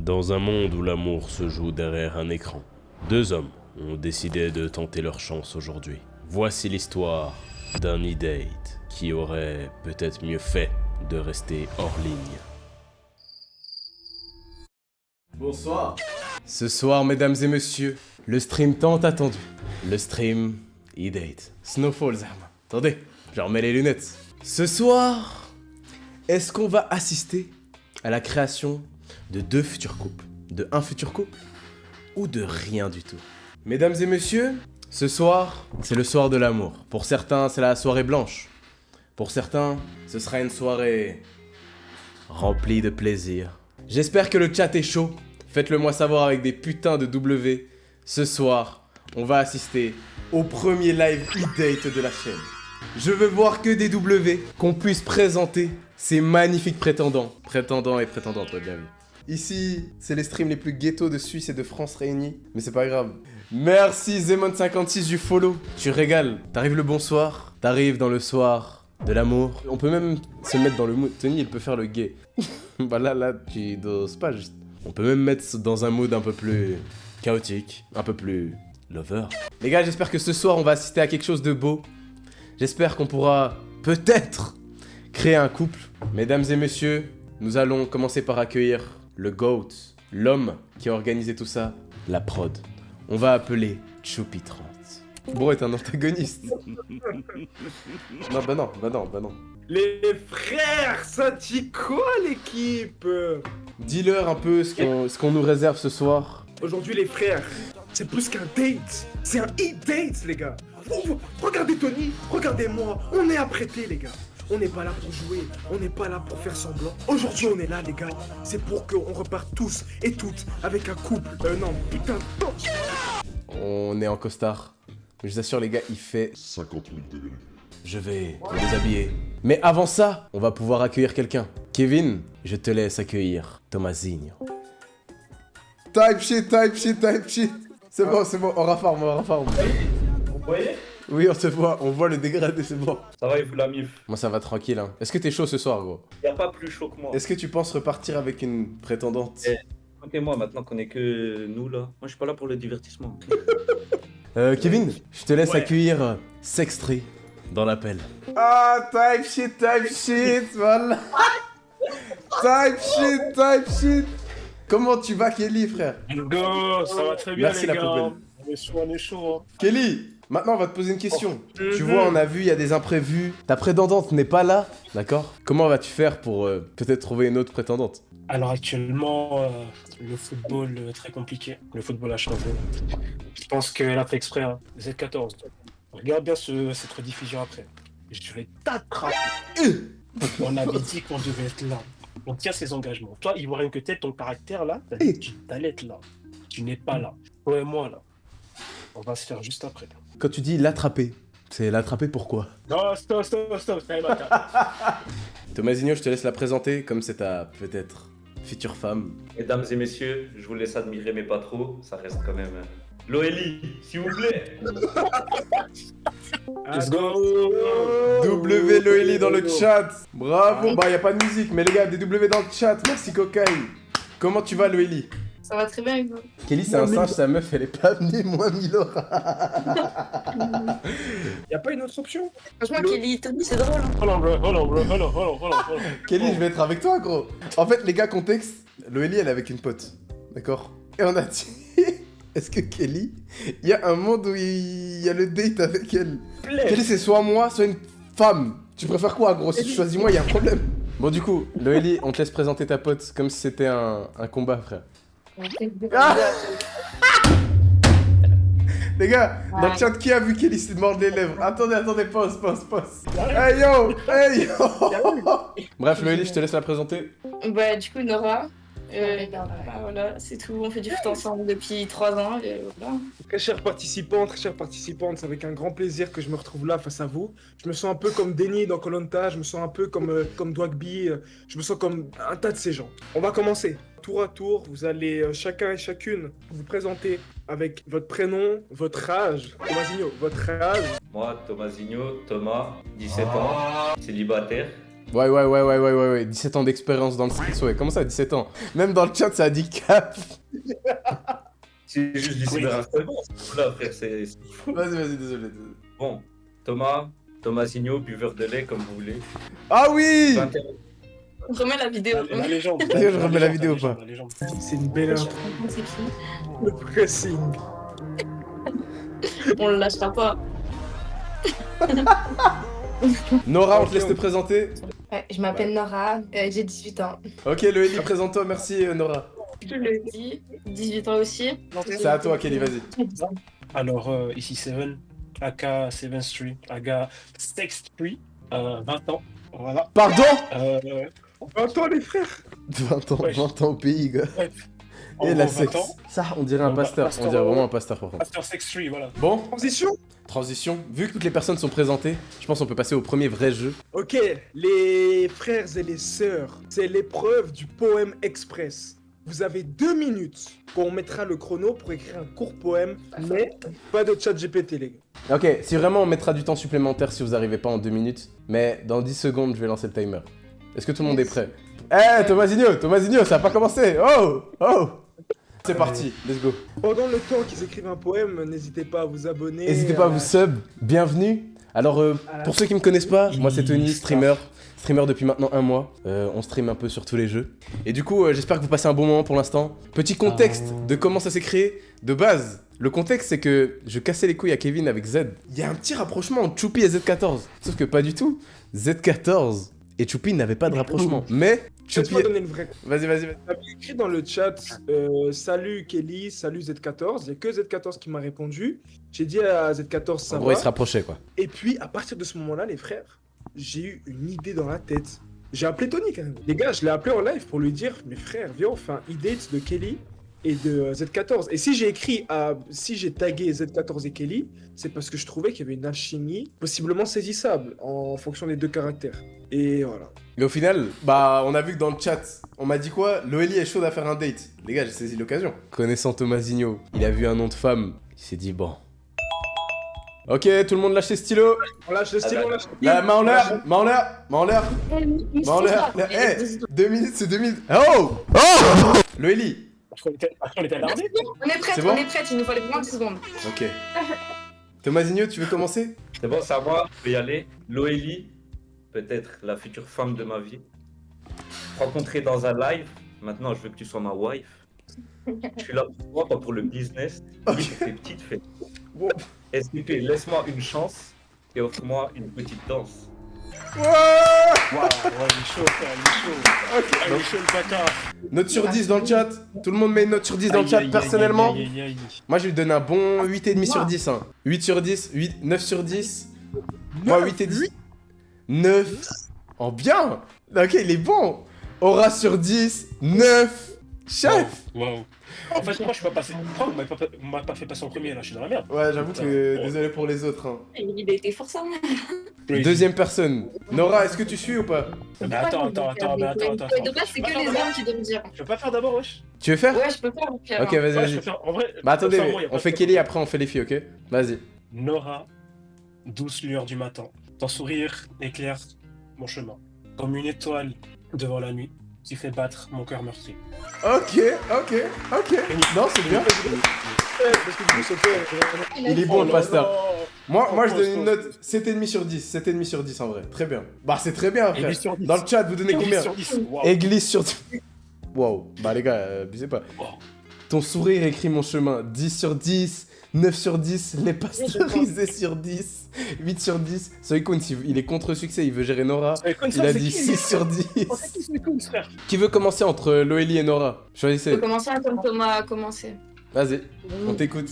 Dans un monde où l'amour se joue derrière un écran, deux hommes ont décidé de tenter leur chance aujourd'hui. Voici l'histoire d'un e-date qui aurait peut-être mieux fait de rester hors ligne. Bonsoir. Ce soir, mesdames et messieurs, le stream tant attendu. Le stream e-date. Snowfall, Zerma. Attendez, je remets les lunettes. Ce soir, est-ce qu'on va assister à la création de deux futurs couples? De un futur couple? Ou de rien du tout? Mesdames et messieurs, ce soir, c'est le soir de l'amour. Pour certains, c'est la soirée blanche. Pour certains, ce sera une soirée remplie de plaisir. J'espère que le chat est chaud. Faites-le moi savoir avec des putains de W. Ce soir, on va assister au premier live e-date de la chaîne. Je veux voir que des W, qu'on puisse présenter ces magnifiques prétendants. Prétendants et prétendantes, ouais, bien vu. Ici, c'est les streams les plus ghettos de Suisse et de France réunis. Mais c'est pas grave. Merci Zemon56 du follow. Tu régales. T'arrives le bonsoir. T'arrives dans le soir de l'amour. On peut même se mettre dans le mood. Tony, il peut faire le gay. Bah là, tu doses pas juste. On peut même mettre dans un mood un peu plus chaotique. Un peu plus lover. Les gars, j'espère que ce soir, on va assister à quelque chose de beau. J'espère qu'on pourra peut-être créer un couple. Mesdames et messieurs, nous allons commencer par accueillir le GOAT, l'homme qui a organisé tout ça, la prod. On va appeler Choupi30. Bro est un antagoniste. Non, bah non. Les frères, ça dit quoi l'équipe? Dis-leur un peu ce qu'on nous réserve ce soir. Aujourd'hui les frères, c'est plus qu'un date, c'est un e-date les gars. Oh, regardez Tony, regardez-moi, on est apprêtés les gars. On n'est pas là pour jouer, on n'est pas là pour faire semblant. Aujourd'hui on est là les gars, c'est pour qu'on reparte tous et toutes avec un couple. Non, putain, non. On est en costard. Mais je vous assure les gars, il fait 58 degrés. Je vais me déshabiller. Mais avant ça, on va pouvoir accueillir quelqu'un. Kevin, je te laisse accueillir Tomazinho. Type shit. C'est bon, on reforme. Vous voyez? Oui, on te voit, on voit le dégradé, c'est bon. Ça va, il faut la mif. Moi ça va tranquille, hein. Est-ce que t'es chaud ce soir, gros? Y'a pas plus chaud que moi. Est-ce que tu penses repartir avec une prétendante? Écoutez-moi, maintenant qu'on est que nous là, moi je suis pas là pour le divertissement. Kevin, je te laisse Ouais. accueillir Sextry dans l'appel. Ah, type shit, voilà. Type shit. Comment tu vas, Kelly, frère? Go, ça va très bien Merci, les la gars. poubelle. On est chaud. Kelly, maintenant on va te poser une question. Tu vois, on a vu, il y a des imprévus. Ta prétendante n'est pas là, d'accord? Comment vas-tu faire pour peut-être trouver une autre prétendante? Alors actuellement, le football très compliqué. Le football a changé. Je pense qu'elle a fait exprès, hein. Z14. Regarde bien cette rediffusion après. Je vais t'attraper. On avait dit qu'on devait être là. On tient ses engagements. Toi, il voit rien que ton caractère là, t'as dit que tu allais être là. Tu n'es pas là. Toi et moi là. On va se faire juste après. Quand tu dis l'attraper, c'est l'attraper pourquoi? Non, stop. Allez, bâtard. Tomazinho, je te laisse la présenter comme c'est ta peut-être future femme. Mesdames et messieurs, je vous laisse admirer mais pas trop, ça reste quand même... Loélie, s'il vous plaît. Let's go. W Loeli dans le chat. Bravo. Bah y a pas de musique, mais les gars, des W dans le chat. Merci Cocaine. Comment tu vas, Loeli? Ça va très bien avec vous. Kelly, c'est un singe, sa meuf, elle est pas venue, moi, Milora. Y'a pas une autre option? Franchement, Kelly, Tony, c'est drôle. Hein. Hold on, bro. Kelly, je vais être avec toi, gros. En fait, les gars, contexte, Loeli, elle est avec une pote. D'accord? Et on a dit, est-ce que Kelly, il y a un monde où il y a le date avec elle? Kelly, c'est soit moi, soit une femme. Tu préfères quoi, gros? Si tu choisis moi, il y a un problème. Bon, du coup, Loeli, on te laisse présenter ta pote comme si c'était un combat, frère. Ah Les gars, dans le chat, qui a vu Kelly se mordre les lèvres? Attendez, pause. Hey yo. Bref, Loeli, je te laisse la présenter. Bah, du coup, Nora. Bah, voilà, c'est tout. On fait du foot ensemble depuis 3 ans. Et voilà. Très chers participants, c'est avec un grand plaisir que je me retrouve là face à vous. Je me sens un peu comme Denny dans koh, je me sens un peu comme Dwagby, je me sens comme un tas de ces gens. On va commencer. Tour à tour, vous allez chacun et chacune vous présenter avec votre prénom, votre âge. Tomazinho, votre âge. Moi, Tomazinho, Thomas, 17 ans, célibataire. Ouais. 17 ans d'expérience dans le sexe, ouais. Comment ça, 17 ans? Même dans le chat, ça a dit cap. C'est juste du cyberharcèlement. Là, frère, c'est... Vas-y, désolé. Bon, Thomasinho, buveur de lait, comme vous voulez. Ah oui! 21. Remets la vidéo. La légende. D'ailleurs, je remets la vidéo ou pas? La légende. C'est une belle intro. C'est qui? Le pressing. On le lâchera pas. Nora, on te laisse te présenter. Ouais, je m'appelle Nora, j'ai 18 ans. Ok, Loélie, présente-toi, merci Nora. Je le dis. 18 ans aussi. C'est à toi, Kelly, vas-y. Alors, ici Seven, aka 7th Street, aka 6th Street, 20 ans. Voilà. Pardon? Attends, les frères. 20 ans, Ouais. 20 ans au pays, gars. Ouais. Et En la gros, 20 sexe. ans. Ça, on dirait un Bon, bah, pasteur. On pasteur, dirait vraiment un pasteur, par contre. After 6th Street, voilà. Bon, Transition. transition. Vu que toutes les personnes sont présentées, je pense qu'on peut passer au premier vrai jeu. Ok, les frères et les sœurs, c'est l'épreuve du poème express. Vous avez 2 minutes qu'on mettra le chrono pour écrire un court poème, mais pas de chat GPT, les gars. Ok, si vraiment on mettra du temps supplémentaire si vous arrivez pas en 2 minutes, mais dans 10 secondes, je vais lancer le timer. Est-ce que tout le monde est prêt? Eh, Thomasinho, ça a pas commencé. Oh. C'est parti, let's go. Pendant le temps qu'ils écrivent un poème, n'hésitez pas à vous abonner. N'hésitez pas à vous sub, bienvenue. Alors, pour ceux qui me connaissent pas, moi c'est Tony, streamer depuis maintenant 1 mois. On stream un peu sur tous les jeux. Et du coup, j'espère que vous passez un bon moment pour l'instant. Petit contexte de comment ça s'est créé. De base, le contexte c'est que je cassais les couilles à Kevin avec Z. Il y a un petit rapprochement entre Choupi et Z14. Sauf que pas du tout. Z14 et Choupi n'avaient pas de rapprochement. Mais Choupi... Laisse-moi donner le vrai. Vas-y. J'avais écrit dans le chat salut Kelly, salut Z14. Il n'y a que Z14 qui m'a répondu. J'ai dit à Z14 ça En gros, va. ils se rapprochaient quoi. Et puis à partir de ce moment-là, les frères, j'ai eu une idée dans la tête. J'ai appelé Tony quand même. Les gars, je l'ai appelé en live pour lui dire mes frères, viens, on fait un e-date de Kelly et de Z14. Et si j'ai tagué Z14 et Kelly, c'est parce que je trouvais qu'il y avait une alchimie possiblement saisissable en fonction des 2 caractères. Et voilà. Mais au final, bah, on a vu que dans le chat, on m'a dit quoi? Loélie est chaude à faire un date. Les gars, j'ai saisi l'occasion. Connaissant Thomasinho, il a vu un nom de femme, il s'est dit bon. Ok, tout le monde lâche ses stylos. On lâche le style, on lâche le La main en l'air, main en l'air. Eh, 2 minutes, c'est 2 minutes. Oh Loélie. On était alarmés. On est prête, C'est bon il nous fallait moins 10 secondes. Ok. Thomasinho, tu veux commencer? C'est bon, c'est à moi, je peux y aller. Loélie, peut-être la future femme de ma vie. Rencontrée dans un live, maintenant je veux que tu sois ma wife. Je suis là pour toi, pas pour le business, ni pour tes petites fêtes. Bon. SPP, laisse-moi une chance et offre-moi une petite danse. Ouais. Waouh, ouais, il est chaud, frère, il est chaud. Ok. Il est chaud, le bâtard. Note sur 10 dans le chat. Tout le monde met une note sur 10 dans le chat. Aïe, aïe, Personnellement, aïe, aïe, aïe. moi je lui donne un bon 8,5 sur 10. Hein. 8 sur 10, 9 sur 10. Moi 8 et 10. 9. Oh bien. Ok, il est bon. Aura sur 10. 9. Chef. Waouh. En fait, moi, je suis pas passé. Pourquoi vous m'avez pas fait passer en premier là? Je suis dans la merde. Ouais, j'avoue que Putain. désolé pour les autres. Hein. Il a été forçant. Deuxième personne. Nora, est-ce que tu suis ou pas? Mais attends. De base, c'est que les hommes qui doivent dire. Je peux pas faire d'abord, wesh? Tu veux faire? Ouais, je peux faire. Pierre. Ok, vas-y, Ouais, je vas-y. peux faire. En vrai. Bah attendez, sincèrement, y a pas on de fait problème. Kelly, après on fait les filles, ok? Vas-y. Nora, douce lueur du matin. Ton sourire éclaire mon chemin. Comme une étoile devant la nuit, tu fais battre mon cœur meurtri. Ok. Non, c'est bien. Parce que du coup, c'était... Il est bon le pasteur. Moi je Propose, donne une note 7,5 sur 10. 7,5 sur 10 en vrai. Très bien. Bah c'est très bien, frère. Église sur 10. Dans le chat, vous donnez combien? Sur 10. Waouh. Église sur 10. Wow. Bah les gars, abusez pas. Wow. Ton sourire écrit mon chemin. 10 sur 10. 9 sur 10. Les pasteurisés sur 10. 8 sur 10. Soycoon, il est contre succès, il veut gérer Nora. Il a dit 6 sur 10. Frère. Qui veut commencer entre Loélie et Nora? Je peux Choisissez. commencer comme Thomas a commencé. Vas-y, on t'écoute.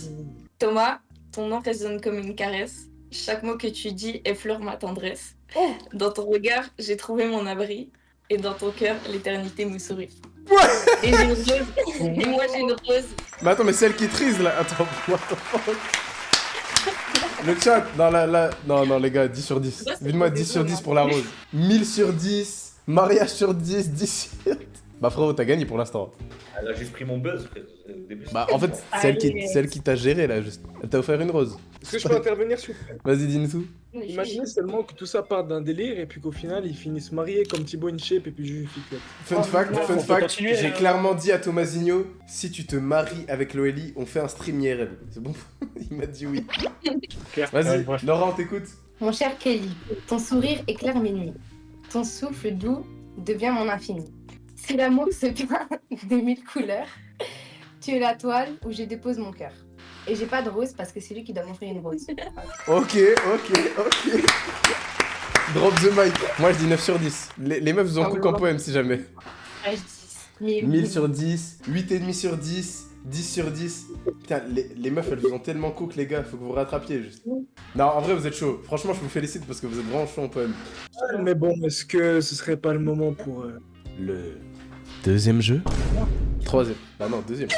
Thomas, ton nom résonne comme une caresse. Chaque mot que tu dis effleure ma tendresse. Dans ton regard, j'ai trouvé mon abri. Et dans ton cœur, l'éternité me sourit. Et j'ai une rose. Et moi, j'ai une rose. Mais attends, mais celle qui trise là. Attends, what the fuck? Le chat, non, les gars, 10 sur 10. Ouais, c'est Vite-moi des 10 sur bons, 10 hein. pour la rose. 1000 sur 10. Mariage sur 10. 10 sur 10. Bah frérot, t'as gagné pour l'instant. Elle a juste pris mon buzz, frère. Au début, Bah en fait, Allez. celle qui t'a géré là, juste. Elle t'a offert une rose. Est-ce que je peux intervenir s'il vous plaît? Vas-y, dis-nous tout. Imaginez seulement que tout ça part d'un délire et puis qu'au final ils finissent mariés comme Thibaut InShape et puis Juju Ficlette. Fun fact, non, fun on peut fact, continuer, j'ai hein. clairement dit à Tomasigno, si tu te maries avec Loélie, on fait un stream IRL. C'est bon? Il m'a dit oui. Claire. Vas-y, bref. Laurent, on t'écoute. Mon cher Kelly, ton sourire éclaire mes nuits. Ton souffle doux devient mon infini. Si l'amour se peint de mille couleurs, tu es la toile où je dépose mon cœur. Et j'ai pas de rose parce que c'est lui qui doit m'offrir une rose. Ok. Drop the mic. Moi je dis 9 sur 10. Les meufs vous ont Ah cook ouais. en poème si jamais. Ouais, je dis 1000 sur 10, 8,5 sur 10, 10 sur 10. Putain, les meufs elles vous ont tellement cook les gars, faut que vous vous rattrapiez juste. Non, en vrai vous êtes chaud. Franchement, je vous félicite parce que vous êtes vraiment chaud en poème. Mais bon, est-ce que ce serait pas le moment pour... Le deuxième jeu? Troisième. Bah non, deuxième.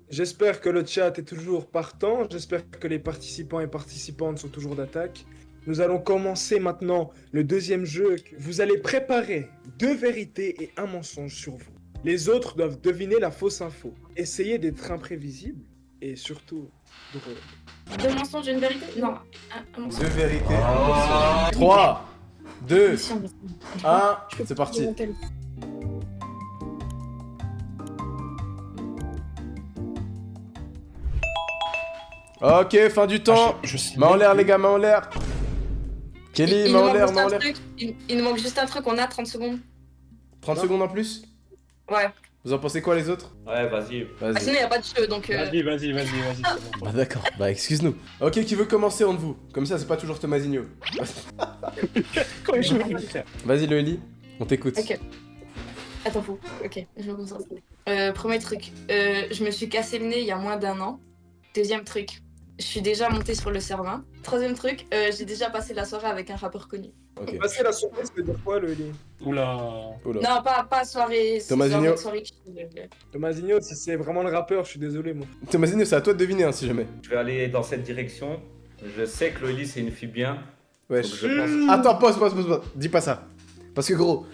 J'espère que le chat est toujours partant, j'espère que les participants et participantes sont toujours d'attaque. Nous allons commencer maintenant le deuxième jeu. Vous allez préparer 2 vérités et un mensonge sur vous. Les autres doivent deviner la fausse info. Essayez d'être imprévisible et surtout drôle. 2 mensonges et une vérité? Non, un mensonge. 2 vérités. 3, 2, Mission. 1, c'est parti. Ok, fin du temps. Je sais Main en même l'air plus. les gars, main en l'air. Kelly, Il main nous en manque l'air, juste main en un l'air. truc. Il nous manque juste un truc, on a 30 secondes. 30 secondes en plus? Ouais. Vous en pensez quoi les autres? Ouais, vas-y. Ah, sinon, Vas-y. il n'y a pas de jeu, donc... Vas-y, c'est bon. Bah d'accord, bah excuse-nous. Ok, qui veut commencer entre vous? Comme ça, c'est pas toujours Tomasigno. Comment je vais le faire? Vas-y, Loélie, on t'écoute. Ok. Attends, faut... Ok, je vais vous en premier truc. Je me suis cassé le nez il y a moins d'1 an. Deuxième truc. Je suis déjà montée sur le Cervin. Troisième truc. J'ai déjà passé la soirée avec un rappeur connu. Ok. Passer la surprise, c'est dire quoi, le lit? Oula. Oula. Non, pas soirée... Tomasigno. soirée... Tomasigno, si c'est vraiment le rappeur, je suis désolé, moi. Tomasigno, c'est à toi de deviner hein, si jamais. Je vais aller dans cette direction. Je sais que Loïli, c'est une fille bien. Ouais. Donc je pense... Attends, pause. Dis pas ça. Parce que gros,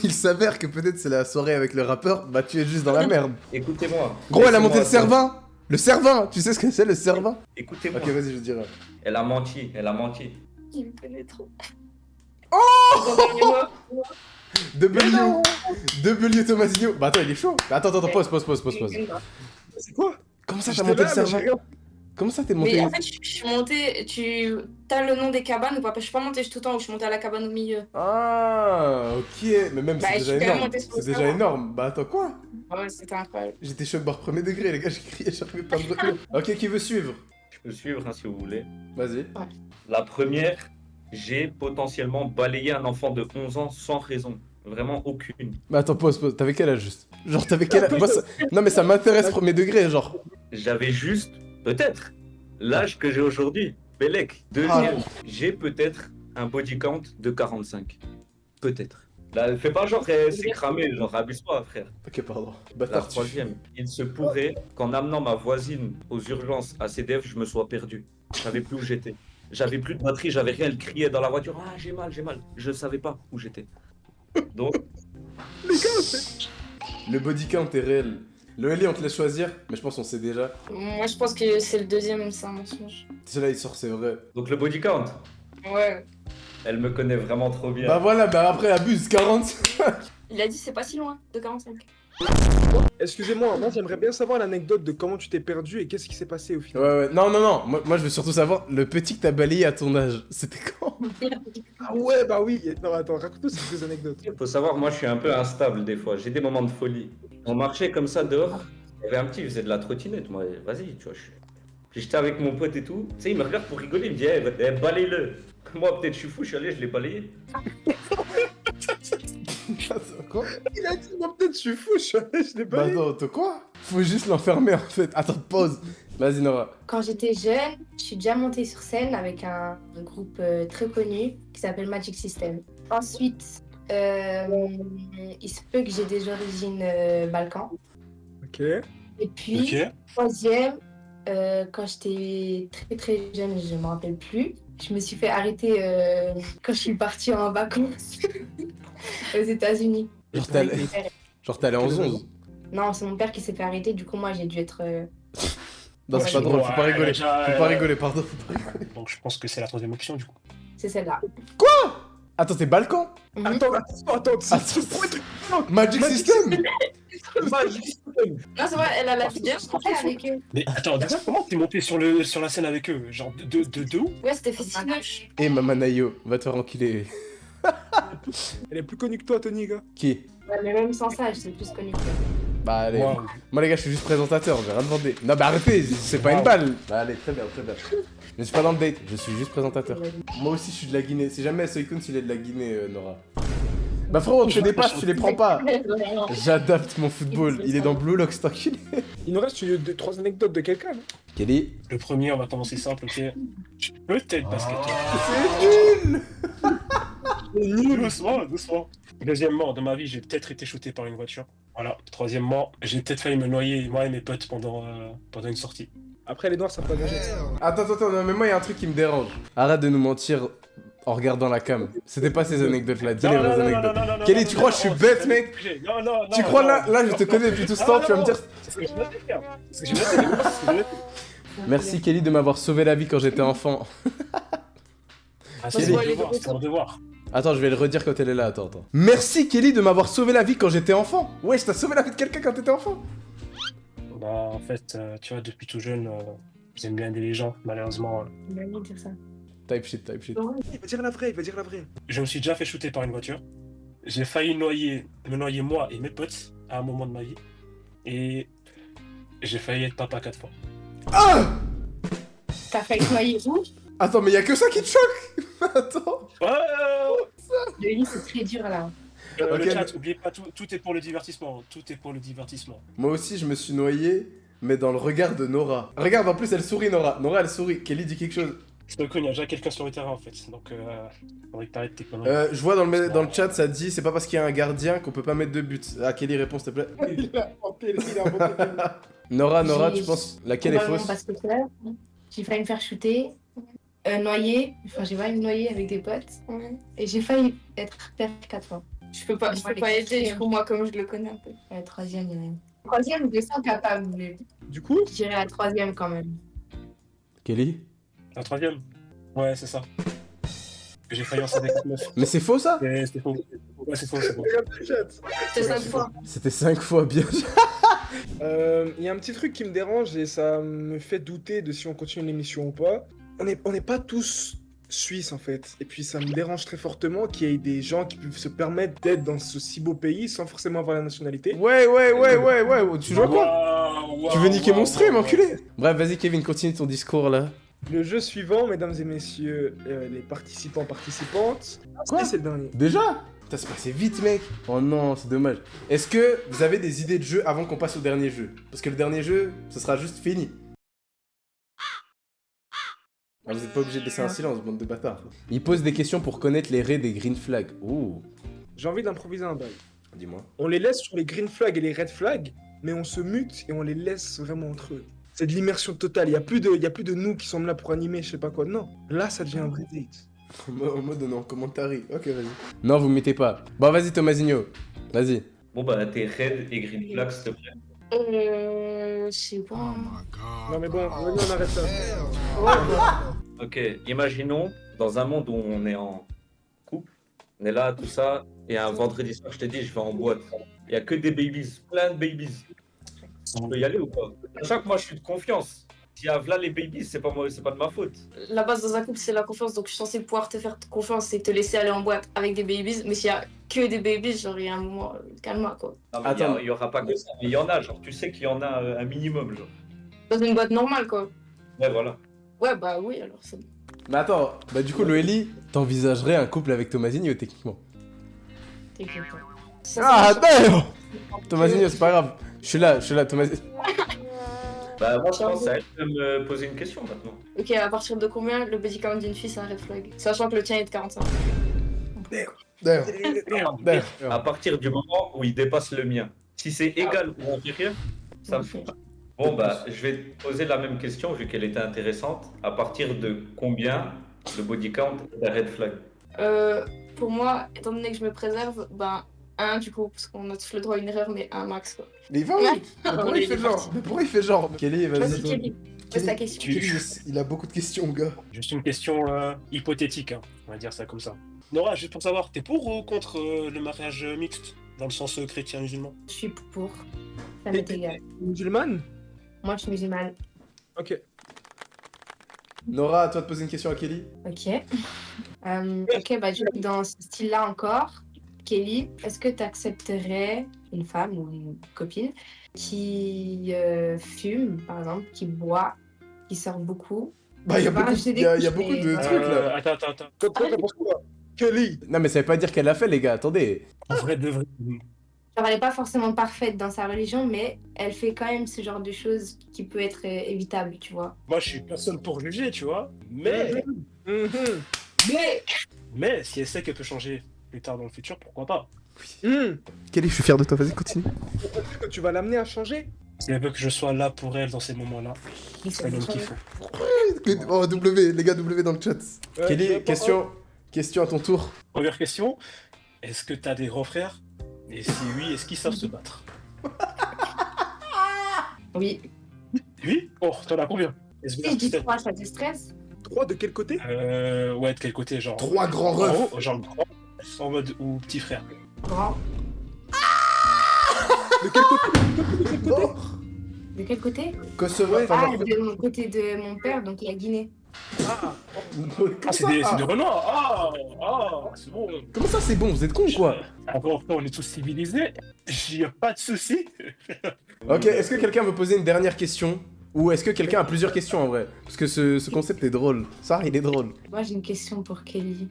il s'avère que peut-être c'est la soirée avec le rappeur, bah tu es juste dans la merde. Écoutez-moi. Gros, elle a monté le Laissez-moi- Cervin. Le Cervin, tu sais ce que c'est le Cervin? Écoutez-moi. Ok, vas-y, je dirai. Elle a menti. Il me connaît trop. W Tomasigno. Bah attends, il est chaud. Bah, attends, pause. C'est quoi? Comment ça t'as J'étais monté le là, mais j'ai Cervin? rien- Comment ça t'es monté Mais en fait, je suis montée... T'as le nom des cabanes ou pas? Je suis pas montée tout le temps où je suis montée à la cabane au milieu. Ah, ok. Mais même Bah, c'est je suis déjà quand même énorme. montée sur le C'est déjà Cervin. énorme. Bah attends, quoi? Ah ouais, c'était incroyable. J'étais choc barre premier degré, les gars, j'ai crié, j'arrivais pas à me retenir. Ok, qui veut suivre? Je peux suivre hein, si vous voulez. Vas-y. La première, j'ai potentiellement balayé un enfant de 11 ans sans raison. Vraiment aucune. Mais attends, pause. T'avais quel âge juste? Genre, t'avais quel âge? Moi, non, mais ça m'intéresse premier degré, genre. J'avais juste, peut-être, l'âge que j'ai aujourd'hui. Bellec. Deuxième, j'ai peut-être un body count de 45. Peut-être. Là, fais pas genre c'est cramé, genre abuse pas, frère. Ok, pardon. La Bâtard, tu... troisième, il se pourrait qu'en amenant ma voisine aux urgences à CDF, je me sois perdu. Je savais plus où j'étais. J'avais plus de batterie, j'avais rien, elle criait dans la voiture. Ah, j'ai mal. Je savais pas où j'étais. Donc, Le body count est réel. Loélie, on te laisse choisir, mais je pense qu'on sait déjà. Moi, je pense que c'est le deuxième, c'est un mensonge. Celui-là, il sort, c'est vrai. donc le body count, Ouais. elle me connaît vraiment trop bien. Bah voilà, bah après, abuse, 40. Il a dit c'est pas si loin, de 45. Excusez-moi, moi j'aimerais bien savoir l'anecdote de comment tu t'es perdu et qu'est-ce qui s'est passé au final. Ouais. Non. Moi, je veux surtout savoir, le petit que t'as balayé à ton âge, c'était quand? Ah ouais, bah oui. Non, attends, raconte-nous ces deux anecdotes. Faut savoir, moi je suis un peu instable des fois, j'ai des moments de folie. On marchait comme ça dehors, il y avait un petit, il faisait de la trottinette, moi vas-y, tu vois. Puis j'étais avec mon pote et tout, tu sais, il me regarde pour rigoler, il me dit, balaye-le. Moi peut-être je suis fou, je suis allé, je l'ai balayé. Quoi? Il a dit, moi peut-être je suis fou, je l'ai Bah pas. attends, quoi? Faut juste l'enfermer en fait. Attends, pause. Vas-y, Nora. Quand j'étais jeune, je suis déjà montée sur scène avec un groupe très connu qui s'appelle Magic System. Ensuite, il se peut que j'ai des origines balkans. Ok. Et puis, Ok. troisième, quand j'étais très jeune, je me rappelle plus, je me suis fait arrêter quand je suis partie en vacances aux États-Unis. Genre, Genre, t'es allé en 11. Non, c'est mon père qui s'est fait arrêter, du coup, moi, j'ai dû être. Non, c'est pas Ouais, drôle, faut pas ouais, rigoler. déjà, Faut pas rigoler, pardon. Faut pas rigoler. Donc je pense que c'est la troisième option du coup. C'est celle-là. Attends, t'es Balkan? Mhm. Attends, Attends. c'est pour être Magic System? magique. Non, c'est vrai, elle a la vidéo. J'étais avec eux. Mais attends, déjà, comment t'es monté sur la scène avec eux? Genre de où? Ouais, c'était fait Cinoche. Eh, Maman Nayo, va te faire enculer. Elle est plus connue que toi, Tony, gars. Qui? Ouais, mais même sans ça, je sais plus connu que toi. Bah, allez. Waouh. Moi, les gars, je suis juste présentateur, j'ai rien demandé. Non, bah, arrêtez, c'est pas une Wow. balle. Bah, allez, très bien, très bien. Je ne suis pas dans le date, je suis juste présentateur. Moi aussi, je suis de la Guinée. Si jamais Soikun, s'il est de la Guinée, Nora. Bah, frérot, tu les dépasses, tu les prends pas. J'adapte mon football. Il est dans Blue Lock, c'est enculé. Il nous reste 3 anecdotes de quelqu'un, non? Kelly. Le premier, on va commencer simple, ok? Je peux peut-être basketteur. C'est nul. Doucement, doucement. Deuxièmement, dans ma vie, j'ai peut-être été shooté par une voiture. Voilà. Troisièmement, j'ai peut-être failli me noyer, moi et mes potes, pendant une sortie. Après, les noirs, ça peut pas nager. Attends, non, mais moi, il y a un truc qui me dérange. Arrête de nous mentir en regardant la cam. C'était pas ces anecdotes-là, dis les vraies anecdotes. Kelly, tu crois que je suis bête, mec? Non. Tu crois là, je te connais depuis tout ce temps, tu vas me dire. C'est ce que je viens de faire. C'est ce que je viens de faire. C'est ce que je viens de faire. Merci Kelly de m'avoir sauvé la vie quand j'étais enfant. Ah, Kelly. c'est mon devoir, c'est mon devoir. Attends, je vais le redire quand elle est là, attends. Merci Kelly de m'avoir sauvé la vie quand j'étais enfant. Ouais, t'as sauvé la vie de quelqu'un quand t'étais enfant. Bah, en fait, tu vois, depuis tout jeune, j'aime bien aider les gens, malheureusement. Il m'a mis de dire ça. Type shit. Il va dire la vraie, il va dire la vraie. Je me suis déjà fait shooter par une voiture. J'ai failli me noyer moi et mes potes à un moment de ma vie. Et j'ai failli être papa 4 fois. Ah! T'as failli te noyer où? Attends, mais y a que ça qui te choque. Attends. Le lit, c'est très dur là. Ok, Le chat, mais- oubliez pas, tout est pour le divertissement. Tout est pour le divertissement. Moi aussi, je me suis noyé, mais dans le regard de Nora. Regarde, en plus, elle sourit, Nora. Nora, elle sourit. Kelly dit quelque chose. C'est que il y a déjà quelqu'un sur le terrain en fait. Donc, faudrait que t'arrêtes tes conneries. Je vois dans le chat, ça dit c'est pas parce qu'il y a un gardien qu'on peut pas mettre de but. Ah, Kelly, réponds s'il te plaît. Il a inventé. Nora, J'ai- tu penses laquelle est Probablement fausse? parce que là, j'ai failli me faire shooter, noyer. Enfin, j'ai failli me noyer avec des potes. Et j'ai failli être père 4 fois. Je peux pas aider, du coup, moi, comme je le connais un peu. La troisième, il y en a une. Troisième, je sens capable, mais Du coup, je dirais la troisième quand même. Kelly? La troisième? Ouais, c'est ça. J'ai failli en avec 9. Mais c'est faux ça? C'est faux. Ouais, c'est faux, c'est faux. regarde le chat. C'est 5 fois. C'était 5 fois bien. Il y a un petit truc qui me dérange et ça me fait douter de si on continue l'émission ou pas. On n'est pas tous suisses en fait. Et puis ça me dérange très fortement qu'il y ait des gens qui peuvent se permettre d'être dans ce si beau pays sans forcément avoir la nationalité. Ouais. Tu joues à quoi? Tu veux niquer mon stream, enculé? Bref, vas-y, Kevin, continue ton discours là. Le jeu suivant, mesdames et messieurs, les participants, participantes. Quoi? C'est le dernier. Déjà? Putain, c'est passé vite, mec. Oh non, c'est dommage. Est-ce que vous avez des idées de jeu avant qu'on passe au dernier jeu? Parce que le dernier jeu, ce sera juste fini. Ah, vous êtes pas obligé de laisser un silence, bande de bâtards. Il pose des questions pour connaître les raies des green flags. Ouh. J'ai envie d'improviser un bail. Dis-moi. On les laisse sur les green flags et les red flags, mais on se mute et on les laisse vraiment entre eux. C'est de l'immersion totale. Il y a plus de nous qui sommes là pour animer, je sais pas quoi. Non, là ça devient un vrai date. En mode non, commentaire. Ok, vas-y. Non, vous mettez pas. Bon, vas-y, Tomasinho. Vas-y. Bon, bah, t'es red et green flag, s'il te plaît. Je sais pas. Non mais bon, vas-y, on arrête ça. Ok, imaginons dans un monde où on est en couple, on est là, tout ça, et un vendredi soir, je t'ai dit, je vais en boîte. Il y a que des babies, plein de babies. On peut y aller ou pas? Sachant que moi, je suis de confiance. S'il y a là les babies, c'est pas moi, c'est pas de ma faute. La base dans un couple, c'est la confiance, donc je suis censée pouvoir te faire confiance et te laisser aller en boîte avec des babies. Mais s'il y a que des babies, genre, il y a un moment, calme quoi. Non, mais Attends. il y aura pas que ça, mais il y en a, genre, tu sais qu'il y en a un minimum, genre. Dans une boîte normale, quoi. Ouais, voilà. Ouais, bah oui, alors c'est bon. Mais attends, bah du coup, Loélie, t'envisagerais un couple avec Tomasinho, techniquement. T'inquiète pas. Ça, Ah, c'est damn! Tomasinho, c'est pas grave. Je suis là, Tomasinho. Bah, moi, je pense que ça va me poser une question maintenant. Ok, à partir de combien le body count d'une fille, c'est un red flag? Sachant que le tien est de 45. Damn. À partir du moment où il dépasse le mien. Si c'est égal ou inférieur, ça me fout. Bon, bah, je vais te poser la même question vu qu'elle était intéressante. À partir de combien le body count est un red flag? Pour moi, étant donné que je me préserve, ben, Un du coup, parce qu'on a tous le droit à une erreur, mais un max quoi. Mais va où? Ouais. Mais pourquoi Ouais, il il fait est genre? parti. Mais pourquoi il fait genre? Kelly, Vas-y, vas-y. Kelly, pose ta question. Kelly, il a beaucoup de questions, gars. Juste une question hypothétique, hein, on va dire ça comme ça. Nora, juste pour savoir, t'es pour ou contre le mariage mixte, dans le sens chrétien-musulman? Je suis pour. Ça m'est égal. Musulmane? Moi, je suis musulmane. Ok. Nora, à toi de poser une question à Kelly. Ok. Ok, bah, du coup, dans ce style-là encore, Kelly, est-ce que tu accepterais une femme ou une copine qui fume, par exemple, qui boit, qui sort beaucoup? Bah, il y a Bah, beaucoup, j'ai des il y a couches, beaucoup mais- de trucs là. Attends. Toi, t'en penses quoi? Kelly? Non, mais ça veut pas dire qu'elle l'a fait, les gars. Attendez. En vrai de vrai. Genre, elle n'est pas forcément parfaite dans sa religion, mais elle fait quand même ce genre de choses qui peut être évitable, tu vois. Moi, je suis personne pour juger, tu vois. Mais, Mhm. mais si elle sait qu'elle peut changer plus tard dans le futur, pourquoi pas? Mhm. Kelly, je suis fier de toi. Vas-y, continue. Est-ce que tu vas l'amener à changer? Si elle veut que je sois là pour elle dans ces moments-là, c'est l'homme qu'il faut. Oh, W, les gars, W dans le chat. Ouais, tu Kelly, vas pas- question à ton tour. Première question, est-ce que t'as des grands frères? Et si oui, est-ce qu'ils savent se battre? Oui. Oui? Oh, t'en as combien? Est-ce Si je dis que 3, ça te stresse? Trois de quel côté? Ouais, de quel côté? Genre. 3 grands En refs. haut, genre grand, en mode ou petit frère. Grand. De quel côté? Oh, De quel côté? Kosovo, Ouais. enfin, Ah, de mon côté de mon père, donc la Guinée. Ah, Ah, c'est des Renois! Ah, c'est bon! Comment ça, c'est bon? Vous êtes cons ou quoi? Après, on est tous civilisés, y a pas de souci. Ok, est-ce que quelqu'un veut poser une dernière question? Ou est-ce que quelqu'un a plusieurs questions en vrai? Parce que ce concept est drôle. Ça, il est drôle. Moi, j'ai une question pour Kelly.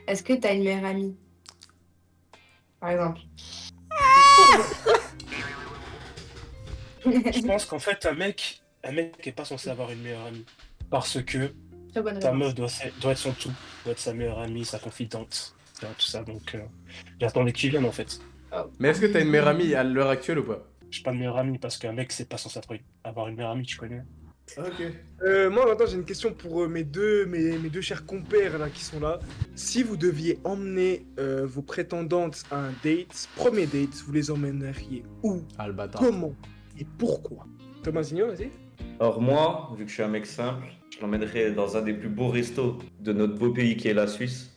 Est-ce que t'as une meilleure amie? Par exemple. Je pense qu'en fait, un mec est pas censé avoir une meilleure amie. Parce que Très bonne ta réponse. meuf doit être son tout, doit être sa meilleure amie, sa confidente, tout ça. Donc, j'attendais qu'il vienne en fait. Mais est-ce que t'as une meilleure amie à l'heure actuelle ou pas? Je suis pas de meilleure amie parce qu'un mec, c'est pas censé avoir une meilleure amie, tu connais. Ok. moi maintenant j'ai une question pour mes deux chers compères là qui sont là. Si vous deviez emmener vos prétendantes à un date, premier date, vous les emmèneriez où, Ah, le bâtard. comment et pourquoi? Thomasinho, vas-y. Alors moi, vu que je suis un mec simple, je l'emmènerai dans un des plus beaux restos de notre beau pays qui est la Suisse.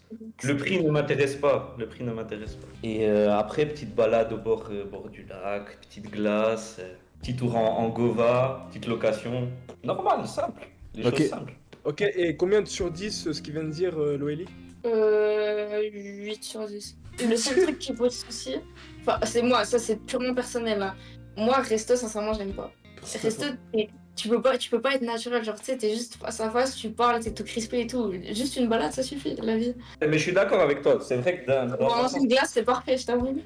Le prix ne m'intéresse pas, Et après, petite balade au bord du lac, petite glace, petit tour en Gova, petite location. Normal, simple, des Ok. choses simples. Ok, et combien sur 10 ce qu'il vient de dire Loélie? 8 sur 10. Le seul truc qui pose souci, enfin, c'est moi, ça c'est purement personnel. Hein. Moi, resto, sincèrement, j'aime pas. Resto, tu peux pas être naturel. Genre, tu sais, t'es juste face à face, tu parles, t'es tout crispé et tout. Juste une balade, ça suffit, la vie. Mais je suis d'accord avec toi, c'est vrai que dans Pour un manger sens, une glace, c'est parfait, je t'avoue.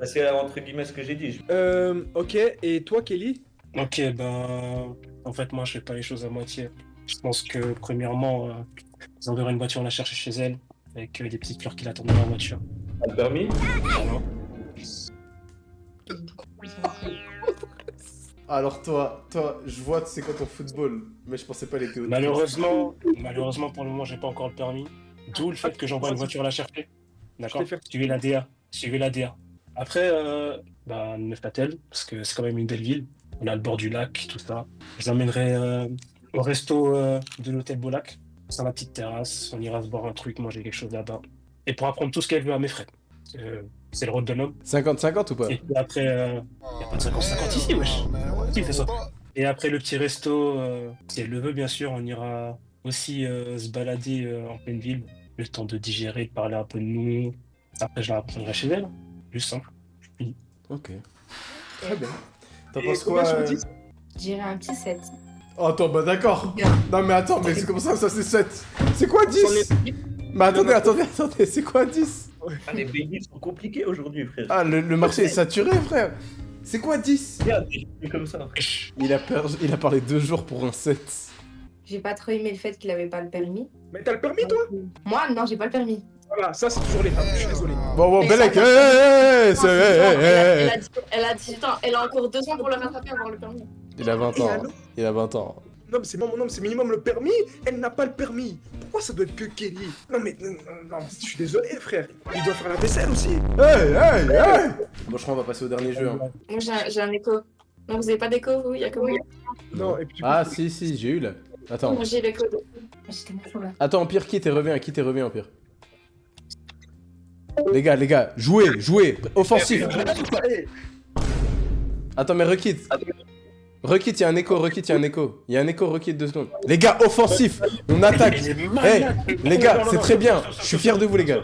c'est entre guillemets ce que j'ai dit. Ok, et toi Kelly? Ok, ben, en fait, moi, je fais pas les choses à moitié. Je pense que, premièrement, vous enverrez une voiture la chercher chez elle, avec des petites fleurs qui l'attendent dans la voiture. T'as le permis? Voilà. Alors toi, je vois c'est quoi ton football, mais je pensais pas les théories. Malheureusement, pour le moment, j'ai pas encore le permis. D'où le fait que j'envoie une voiture la chercher. D'accord? Je vais faire- Suivez la DA. Après, bah, Neufchâtel, parce que c'est quand même une belle ville. On a le bord du lac, tout ça. Je l'emmènerai au resto de l'hôtel Beaulac. C'est la petite terrasse. On ira se boire un truc, manger quelque chose là-bas. Et pour apprendre tout ce qu'elle veut à mes frais. C'est le rôle d'un homme. 50-50 ou pas? Et puis après, y a pas de 50-50 ici, wesh. Qui fait ça? Et après le petit resto, si elle le veut, bien sûr, on ira aussi se balader en pleine ville. Le temps de digérer, de parler un peu de nous. Après, je la reprendrai chez elle. Juste simple. Ok. Très bien. T'en Et penses combien quoi sur 10? J'irai un petit 7. Oh, attends, bah d'accord. Bien. Non mais attends, mais c'est comme ça c'est 7. C'est quoi 10? Mais attendez, c'est quoi 10? Ah, les babies sont compliqués aujourd'hui, frère. Ah, le marché est saturé, frère. C'est quoi 10? Regarde, des trucs comme ça. Il a parlé 2 jours pour un 7. J'ai pas trop aimé le fait qu'il avait pas le permis. Mais t'as le permis toi? Moi, non, j'ai pas le permis. Voilà, ça c'est toujours les femmes, je suis désolé. Bon, Mais Belek, ça, c'est... Elle a 18 ans, elle a encore 2 ans pour le rattraper avant le permis. Il a 20 Et ans. alors Il a 20 ans. Non, mais c'est non, mais c'est minimum le permis. Elle n'a pas le permis. Pourquoi ça doit être que Kelly? Non, mais non, je suis désolé, frère. Il doit faire la vaisselle aussi. Hey. Bon, je crois qu'on va passer au dernier jeu. Hein. Moi, j'ai un écho. Non, vous avez pas d'écho, vous? Il y a que moi. Non, et puis du coup, Ah, si, j'ai eu là. Attends. Moi, j'ai l'écho. J'étais mal là. Attends, Empire, qui t'es revenu, Empire? Les gars, jouez, offensif. Attends, mais Rekit, il y a un écho, Il y a un écho, Rekit, 2 secondes. Les gars, offensif, on attaque. Hey, les gars, c'est très bien. Je suis fier de vous, les gars.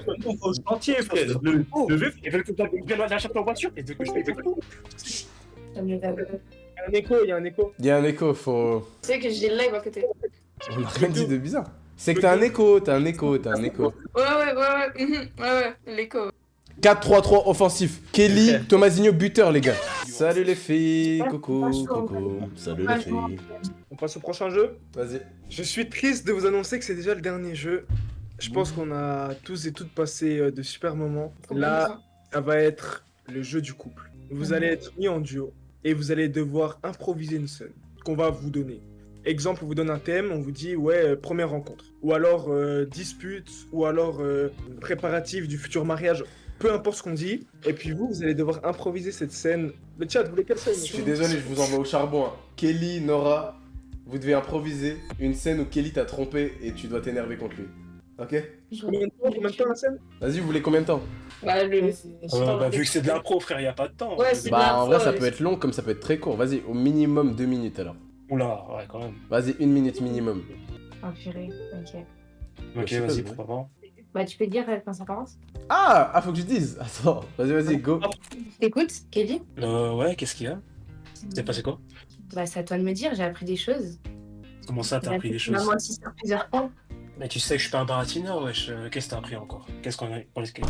Entier, frère. Ils veulent que je vienne l'acheter en voiture. Ils veulent que je paye. Ça me va. il y a un écho. Il y a un écho, faut... Tu sais que j'ai le live à côté. On a rien dit de bizarre. C'est que t'as un écho. Ouais, l'écho. 4-3-3 offensif. Kelly, Tomasinho, buteur, les gars. Salut les filles, coucou. Salut les filles. On passe au prochain jeu. Vas-y. Je suis triste de vous annoncer que c'est déjà le dernier jeu. Je pense qu'on a tous et toutes passé de super moments. Là, ça va être le jeu du couple. Vous allez être mis en duo et vous allez devoir improviser une scène qu'on va vous donner. Exemple, on vous donne un thème, on vous dit ouais, première rencontre. Ou alors dispute, ou alors préparatif du futur mariage. Peu importe ce qu'on dit. Et puis vous allez devoir improviser cette scène. Le chat, vous voulez quelle scène? Je suis désolé, je vous envoie au charbon. Hein. Kelly, Nora, vous devez improviser une scène où Kelly t'a trompé et tu dois t'énerver contre lui. Ok? Combien de temps la scène? Vas-y, vous voulez combien de temps? Bah, Vu que c'est de l'impro, frère, y a pas de temps. Ouais, c'est Bah, en vrai, ça peut être long comme ça peut être très court. Vas-y, au minimum 2 minutes alors. Oula, ouais, quand même. Vas-y, 1 minute minimum. Oh purée, ok. Ok, vas-y, pourquoi pas. Bah tu peux dire quand ça commence? Ah, faut que je dise. Attends, vas-y, go. Écoute, Kelly, Ouais, qu'est-ce qu'il y a? C'est passé quoi? bah c'est à toi de me dire, j'ai appris des choses. Comment ça, t'as appris des Tu m'as choses? menti sur plusieurs points. Mais tu sais que je suis pas un baratineur, wesh. Qu'est-ce que t'as appris encore? Qu'est-ce qu'on a pour les skates?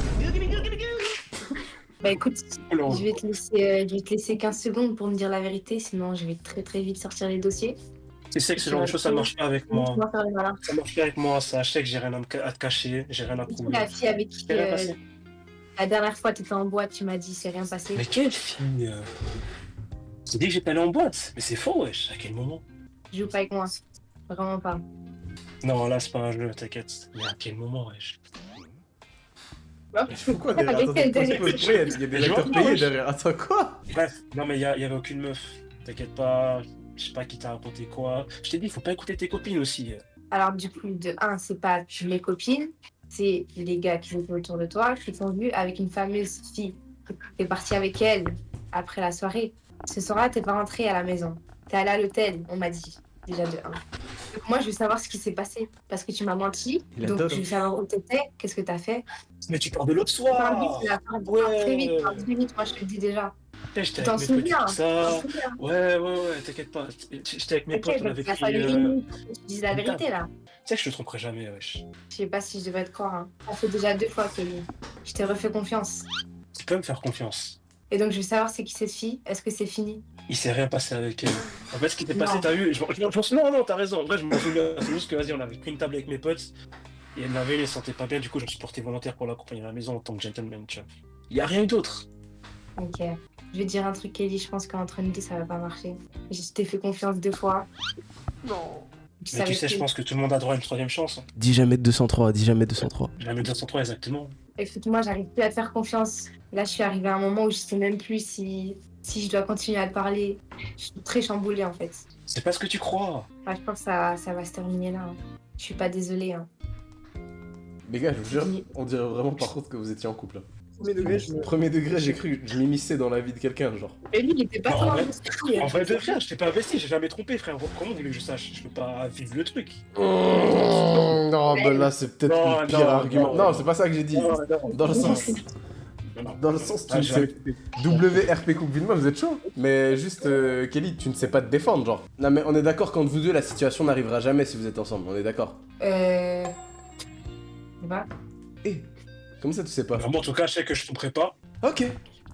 Bah écoute, Oula. je vais te laisser 15 secondes pour me dire la vérité, sinon je vais très vite sortir les dossiers. Tu sais que ce genre de choses, ça marche pas avec moi. Tu vas faire les malins. Ça marche pas avec moi, ça. Je sais que j'ai rien à te cacher, j'ai rien à prouver. La fille avec qui C'est rien passé. la dernière fois t'étais en boîte, tu m'as dit c'est rien passé. Mais quelle fille Tu dis que j'étais allé en boîte? Mais c'est faux, wesh. À quel moment? Joue pas avec moi, vraiment pas. Non, là, c'est pas un jeu, t'inquiète. Mais à quel moment, wesh? Pourquoi derrière? Attends, il y a des acteurs payés derrière. Attends, quoi? Bref, non, mais y avait aucune meuf. T'inquiète pas, je sais pas qui t'a raconté quoi. Je t'ai dit, faut pas écouter tes copines aussi. Alors du coup, de 1, c'est pas mes copines, c'est les gars qui étaient autour de toi, qui t'ont vu avec une fameuse fille. T'es parti avec elle après la soirée. Ce soir-là, t'es pas rentré à la maison. T'es allé à l'hôtel, on m'a dit. Déjà de 1. Donc moi, je veux savoir ce qui s'est passé. Parce que tu m'as menti. Il Donc adore. je veux savoir où t'étais, qu'est-ce que t'as fait. Mais tu pars de l'autre Parle soir. vite, là, parle très vite, parle très vite, moi je te le dis déjà. J'étais Tu t'en avec mes souviens, potes, tu ça. t'en souviens. Ouais, t'inquiète pas. J'étais avec mes Ok, potes, on donc avait il a pris. fallu Tu une minute pour que tu dises la vérité là. sais que je te tromperai jamais, wesh. Je sais pas si je devrais te croire. Hein. Ça fait déjà 2 fois que je t'ai refait confiance. Tu peux me faire confiance. Et donc je veux savoir c'est qui cette fille. Est-ce que c'est fini? Il s'est rien passé avec elle. En fait, ce qui t'est Non. passé, t'as vu Non, t'as raison. En vrai, je m'en souviens. C'est juste que, vas-y, on avait pris une table avec mes potes. Et elle m'avait, elle se sentait pas bien. Du coup, je me suis porté volontaire pour l'accompagner à la maison en tant que gentleman, tu vois. Y a rien eu d'autre. Ok. Je vais te dire un truc, Kelly. Je pense qu'entre nous deux, ça va pas marcher. Je t'ai fait confiance 2 fois. Non. Mais tu sais, je pense que tout le monde a droit à une troisième chance. Hein. Dis jamais 203, dis jamais 203. J'ai la 203 exactement. Écoute-moi, j'arrive plus à te faire confiance. Là, je suis arrivée à un moment où je sais même plus si je dois continuer à te parler. Je suis très chamboulée en fait. C'est pas ce que tu crois. Enfin, je pense que ça va se terminer là. Hein. Je suis pas désolée. Hein. Les gars, je vous jure, on dirait vraiment par contre que vous étiez en couple. Là. Premier degré, je me... Premier degré, j'ai cru que je m'immisçais dans la vie de quelqu'un, genre. Et lui, il était pas Non, trop en vrai- investi. En vrai de rien, je t'ai pas investi, j'ai jamais trompé, frère. Comment tu veux que je sache? Je peux pas vivre le truc. Non, bah là, c'est peut-être Non, le pire non, argument. non. Non, c'est pas ça que j'ai dit. Dans le sens. Dans le sens, tu ne sais. WRP Coupe Vilma, vous êtes chaud. Mais juste, Kelly, tu ne sais pas te défendre, genre. Non, mais on est d'accord qu'entre vous deux, la situation n'arrivera jamais si vous êtes ensemble. On est d'accord. Je sais pas. Eh, comment ça, tu sais pas? Vraiment, en tout cas, je sais que je tromperai pas. Ok,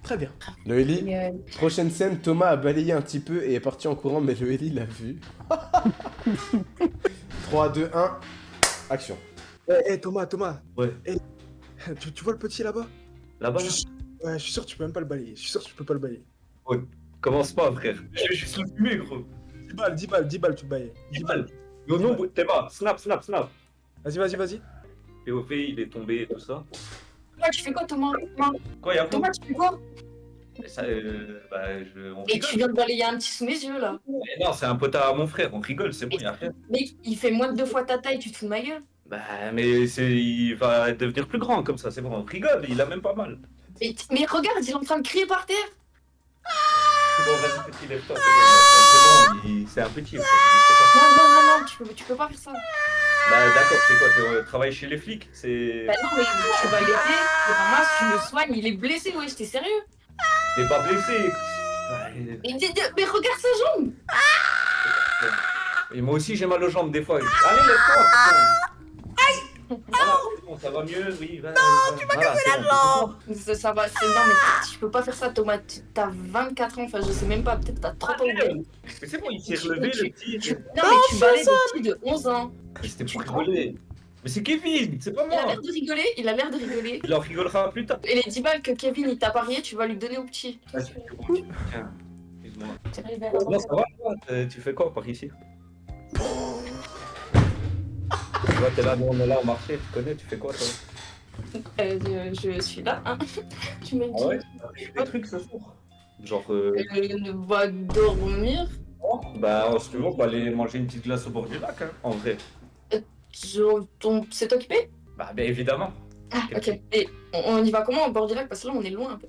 très bien. Le Eli, Mais, prochaine scène, Thomas a balayé un petit peu et est parti en courant, mais le Eli l'a vu. 3, 2, 1, action. Thomas. Ouais. Tu vois le petit là-bas? Là-bas, là Ouais, je suis sûr que tu peux même pas le balayer. Je suis sûr que tu peux pas le balayer. Commence pas, frère. Je suis sous le fumer, gros. 10 balles, 10 balles, tu bailles. 10 balles. Mais au nombre, t'es pas. Snap. Vas-y. POV, il est tombé et tout ça. Thomas, tu fais quoi, Thomas? Quoi, y'a quoi Thomas, tu fais quoi? Ça, on Et rigole. tu viens de balayer un petit sous mes yeux, là. Mais non, c'est un pote à mon frère, on rigole, c'est bon, y'a rien. Mec, il fait moins de 2 fois ta taille, tu te fous de ma gueule? Bah, mais il va devenir plus grand comme ça, c'est bon, on rigole, il a même pas mal. Mais regarde, il est en train de crier par terre. Bon, vas-y, petit, lève-toi, c'est bon, c'est un petit. En fait, Non, tu peux pas faire ça. bah, d'accord, c'est quoi, tu travailles chez les flics? C'est. Bah non, mais tu vas l'aider, tu le ramasses, tu le soignes, il est blessé, ouais, t'es sérieux? T'es pas blessé. Mais regarde sa jambe. Et moi aussi, j'ai mal aux jambes des fois. Allez, lève-toi, putain. Voilà, c'est bon, ça va mieux, oui, va. Non, tu m'as cassé la jambe. Ça va, c'est non, mais tu peux pas faire ça, Thomas. T'as 24 ans, enfin, je sais même pas, peut-être t'as 30 ans. Mais c'est bon, il s'est relevé, le petit. Non, mais tu balais le petit de 11 ans. C'était pour rigoler. Mais c'est Kevin, c'est pas Il a moi. l'air de rigoler, il a l'air de rigoler. Il en rigolera plus tard. Et les 10 balles que Kevin il t'a parié, tu vas lui donner au petit. Ah, c'est bon, tiens, excuse-moi. C'est arrivé à Non, ça va, toi, tu fais quoi par ici? Tu vois, t'es là, nous on est là au marché, tu connais, tu fais quoi toi? Je suis là, hein. Tu m'as dit. Ah ouais? Tu fais des trucs ce soir? Genre, Va dormir. bah, si tu veux, on peut aller manger une petite glace au bord du lac, hein, en vrai. C'est occupé? Bah, bien évidemment. Ah, ok. Et on y va comment au bord du lac? Parce que là, on est loin un peu.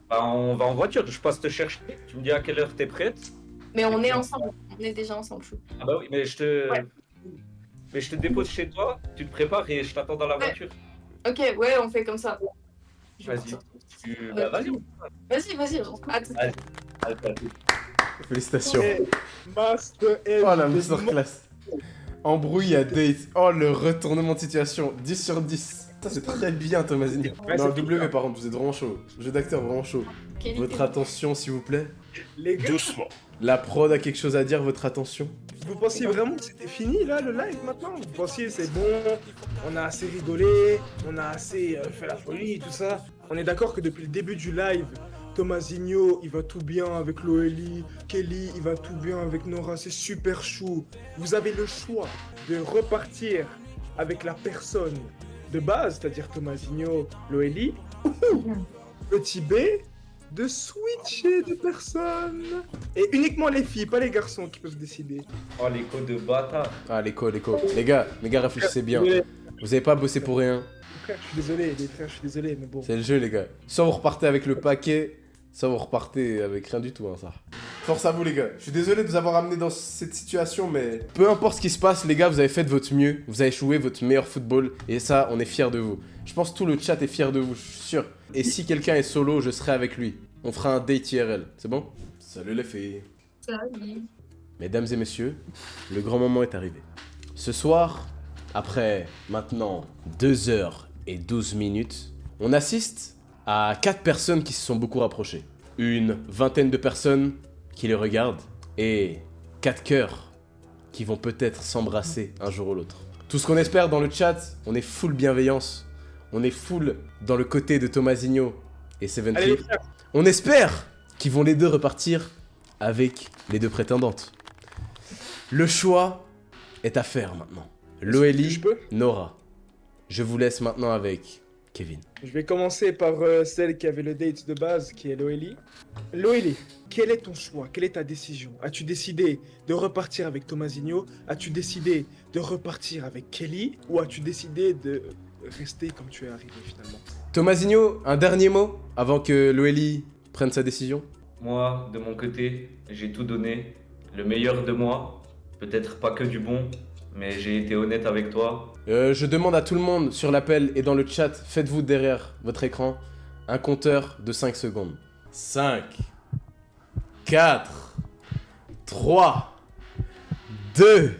Bah, on va en voiture, je passe te chercher. Tu me dis à quelle heure t'es prête? Mais on est ensemble. On est déjà ensemble, chou. Ah bah oui, mais je te. Ouais. Mais je te dépose chez toi, tu te prépares et je t'attends dans la Ouais. voiture. Ok, ouais, on fait comme ça. Je vais Vas-y. sortir. Bah, vas-y. Vas-y. Attends. Allez. Félicitations. Master F. Oh la masterclass. Embrouille à date. Oh le retournement de situation. 10 sur 10. Ça c'est très bien Thomasinho. Ouais, Non, c'est le W par contre, vous êtes vraiment chaud. Jeu d'acteur vraiment chaud. Qualité. Votre attention s'il vous plaît. Les gars, Doucement. La prod a quelque chose à dire, votre attention. vous pensiez vraiment que c'était fini là le live maintenant? Vous pensiez c'est bon, on a assez rigolé, on a assez fait la folie, tout ça. On est d'accord que depuis le début du live, Thomasinho il va tout bien avec Loeli, Kelly il va tout bien avec Nora, c'est super chou. Vous avez le choix de repartir avec la personne de base, c'est-à-dire Thomasinho, Loeli, ou petit B, de switcher de personne. Et uniquement les filles, pas les garçons qui peuvent décider. Oh, les codes de bâtard. Ah l'écho. Les gars, réfléchissez bien. Désolé, Vous avez pas bossé pour rien. frère, je suis désolé, les frères, je suis désolé, mais bon. C'est le jeu les gars. Soit vous repartez avec le paquet, soit vous repartez avec rien du tout hein, ça. Force à vous les gars. Je suis désolé de vous avoir amené dans cette situation mais peu importe ce qui se passe les gars, vous avez fait de votre mieux. Vous avez joué votre meilleur football et ça on est fiers de vous. Je pense que tout le chat est fier de vous, je suis sûr. Et si quelqu'un est solo, je serai avec lui. On fera un date IRL, c'est bon? Salut les filles. Mesdames et messieurs, le grand moment est arrivé. Ce soir, après maintenant 2h12, on assiste à 4 personnes qui se sont beaucoup rapprochées. Une vingtaine de personnes qui les regardent et 4 cœurs qui vont peut-être s'embrasser un jour ou l'autre. Tout ce qu'on espère dans le chat, on est full bienveillance, on est full dans le côté de Thomasinho et Allez Seventy. les frères, On espère qu'ils vont les deux repartir avec les deux prétendantes. Le choix est à faire maintenant. Loeli, je peux Nora. Je vous laisse maintenant avec Kevin. je vais commencer par celle qui avait le date de base, qui est Loeli. Loeli, quel est ton choix? Quelle est ta décision? As-tu décidé de repartir avec Thomasinho? As-tu décidé de repartir avec Kelly? Ou as-tu décidé de rester comme tu es arrivé finalement? Thomasinho, un dernier mot avant que Loeli prenne sa décision. Moi, de mon côté, j'ai tout donné. Le meilleur de moi. Peut-être pas que du bon, mais j'ai été honnête avec toi. Je demande à tout le monde sur l'appel et dans le chat, faites-vous derrière votre écran un compteur de 5 secondes. 5, 4, 3, 2,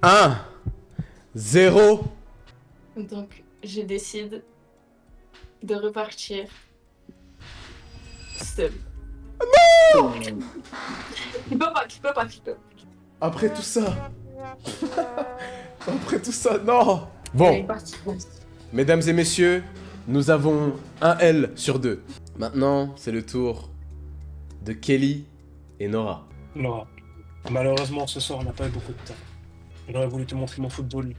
1, 0. Donc, je décide de repartir seul. Non! Il peut pas. Après tout ça. Après tout ça, non. Elle Bon, est partie. mesdames et messieurs, nous avons un L sur 2. Maintenant, c'est le tour de Kelly et Nora. Nora. Malheureusement, ce soir, on n'a pas eu beaucoup de temps. J'aurais voulu te montrer mon football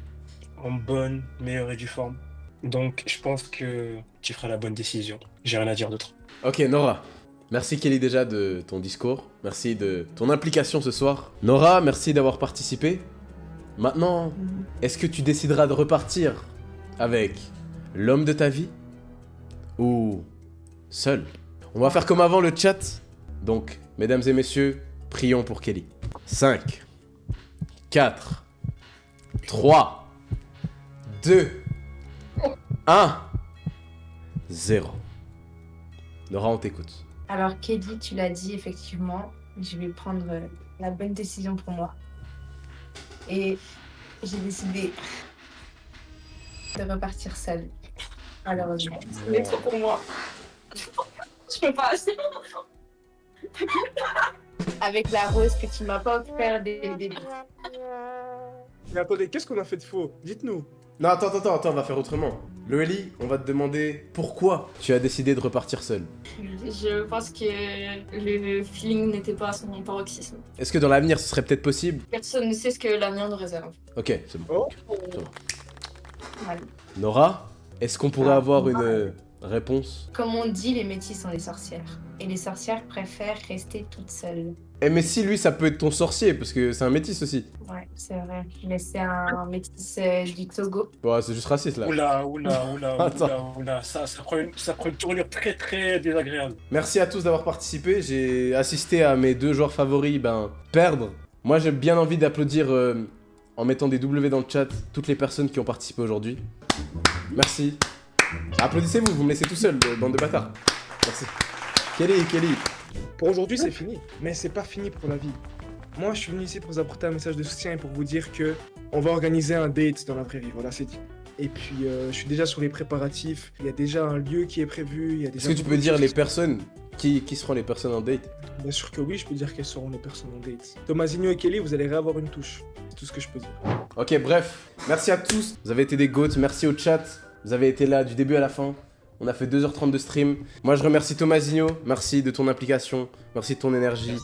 en bonne, meilleure et due forme. Donc, je pense que tu feras la bonne décision. J'ai rien à dire d'autre. Ok, Nora. Merci Kelly déjà de ton discours. Merci de ton implication ce soir. Nora, merci d'avoir participé. Maintenant, est-ce que tu décideras de repartir avec l'homme de ta vie ou seul? On va faire comme avant le chat. Donc, mesdames et messieurs, prions pour Kelly. 5, 4, 3, 2, 1, 0. Nora, on t'écoute. Alors, Kelly, tu l'as dit, effectivement, je vais prendre la bonne décision pour moi. Et j'ai décidé de repartir seule, malheureusement. C'est trop pour moi. Je peux pas. Avec la rose que tu m'as pas offert dès le début. Mais attendez, qu'est-ce qu'on a fait de faux? Dites-nous. Non, attends, on va faire autrement. Loélie, on va te demander pourquoi tu as décidé de repartir seule. Je pense que le feeling n'était pas à son paroxysme. Est-ce que dans l'avenir, ce serait peut-être possible? Personne ne sait ce que l'avenir nous réserve. Ok, c'est bon. Oh, Voilà. Nora, est-ce qu'on pourrait avoir une réponse? Comme on dit, les métis sont des sorcières. Et les sorcières préfèrent rester toutes seules. Eh mais si, lui, ça peut être ton sorcier, parce que c'est un métis aussi. Ouais, c'est vrai. Mais c'est un métis du Togo. Bon, c'est juste raciste, là. Oula, ça prend une tournure très très désagréable. Merci à tous d'avoir participé. J'ai assisté à mes deux joueurs favoris, perdre. Moi, j'ai bien envie d'applaudir, en mettant des W dans le chat, toutes les personnes qui ont participé aujourd'hui. Merci. Applaudissez-vous, vous me laissez tout seul, bande de bâtards. Merci. Kelly. pour aujourd'hui, c'est fini. Mais c'est pas fini pour la vie. Moi, je suis venu ici pour vous apporter un message de soutien et pour vous dire que on va organiser un date dans la vraie vie. Voilà, c'est dit. Et puis, je suis déjà sur les préparatifs. Il y a déjà un lieu qui est prévu. Il y a déjà Est-ce que tu peux dire les personnes qui seront les personnes en date? Bien sûr que oui, je peux dire quelles seront les personnes en date. Tomasinho et Kelly, vous allez réavoir une touche. C'est tout ce que je peux dire. Ok, bref. Merci à tous. Vous avez été des goats. Merci au chat. Vous avez été là du début à la fin. On a fait 2h30 de stream. Moi, je remercie Tomasinho. Merci de ton implication. Merci de ton énergie.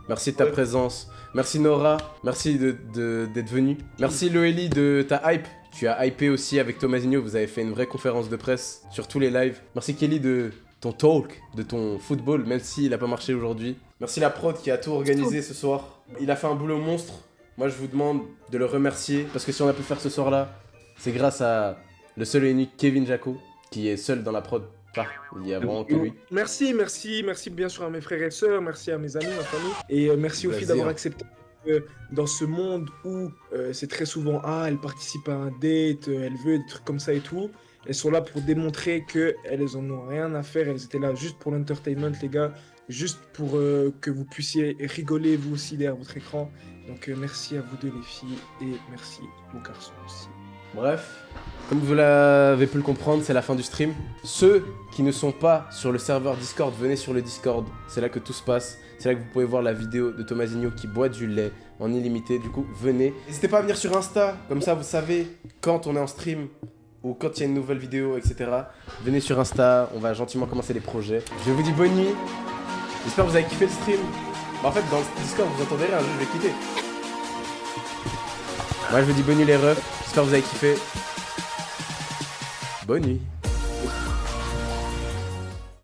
Merci de ta présence. Merci Nora. Merci d'être venu. Merci Loélie de ta hype. Tu as hypé aussi avec Tomasinho. Vous avez fait une vraie conférence de presse sur tous les lives. Merci Kelly de ton talk, de ton football, même s'il n'a pas marché aujourd'hui. Merci la prod qui a tout organisé ce soir. Il a fait un boulot monstre. Moi, je vous demande de le remercier. Parce que si on a pu faire ce soir-là, c'est grâce à le seul et unique Kevin Jaco, qui est seul dans la prod. Enfin, il y a vraiment que lui. Merci bien sûr à mes frères et sœurs, merci à mes amis, ma famille, et merci aux filles d'avoir accepté que dans ce monde où c'est très souvent elle participe à un date, elle veut des trucs comme ça et tout, elles sont là pour démontrer qu'elles en ont rien à faire, elles étaient là juste pour l'entertainment les gars, juste pour que vous puissiez rigoler vous aussi derrière votre écran. Donc merci à vous deux les filles et merci aux garçons aussi. Bref, comme vous l'avez pu le comprendre, c'est la fin du stream. Ceux qui ne sont pas sur le serveur Discord, venez sur le Discord. C'est là que tout se passe. C'est là que vous pouvez voir la vidéo de Tomasinho qui boit du lait en illimité. Du coup, venez. N'hésitez pas à venir sur Insta. Comme ça, vous savez quand on est en stream ou quand il y a une nouvelle vidéo, etc. Venez sur Insta. On va gentiment commencer les projets. Je vous dis bonne nuit. J'espère que vous avez kiffé le stream. En fait, dans le Discord, vous entendez rien. Je vais quitter. Moi, je vous dis bonne nuit les refs. J'espère que vous avez kiffé. Bonne nuit.